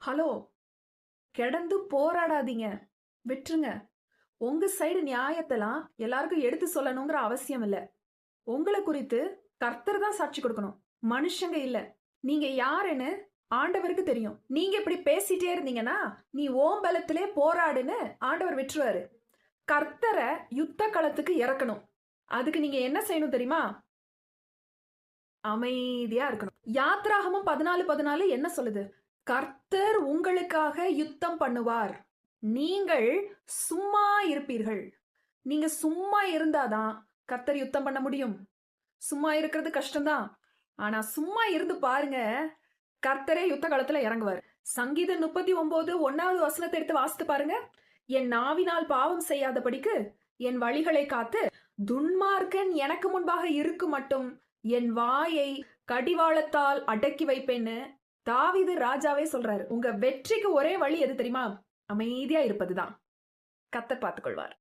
Hello, கிடந்து போராடாதீங்க, விட்டுருங்க. உங்க சைடு நியாயத்தெல்லாம் எல்லாருக்கும் எடுத்து சொல்லணுங்கிற அவசியம் இல்ல. உங்களை குறித்து கர்த்தர் தான் சாட்சி கொடுக்கணும், மனுஷங்க இல்ல. நீங்க யாருன்னு ஆண்டவருக்கு தெரியும். நீங்க இப்படி பேசிட்டே இருந்தீங்கன்னா நீ ஓம் பலத்திலே போராடுன்னு ஆண்டவர் விட்டுருவாரு. கர்த்தரை யுத்த களத்துக்கு இறக்கணும். அதுக்கு நீங்க என்ன செய்யணும் தெரியுமா? அமைதியா இருக்கணும். யாத்ராகமும் 14:14 என்ன சொல்லுது? கர்த்தர் உங்களுக்காக யுத்தம் பண்ணுவார், நீங்கள் சும்மா இருப்பீர்கள். நீங்க சும்மா இருந்தாதான் கர்த்தர் யுத்தம் பண்ண முடியும். சும்மா இருக்கிறது கஷ்டம்தான். ஆனா சும்மா இருந்து பாருங்க, கர்த்தரே யுத்த காலத்துல இறங்குவார். சங்கீதம் 39 1வது வசனத்தை எடுத்து வாசித்து பாருங்க. என் நாவினால் பாவம் செய்யாதபடிக்கு என் வழிகளை காத்து துன்மார்க்கன் எனக்கு முன்பாக இருக்கு மட்டும் என் வாயை கடிவாளத்தால் அடக்கி வைப்பேன்னு தாவீது ராஜாவே சொல்றாரு. உங்க வெற்றிக்கு ஒரே வழி எது தெரியுமா? அமைதியா இருப்பதுதான். கர்த்தர் பார்த்துக்கொள்வார்.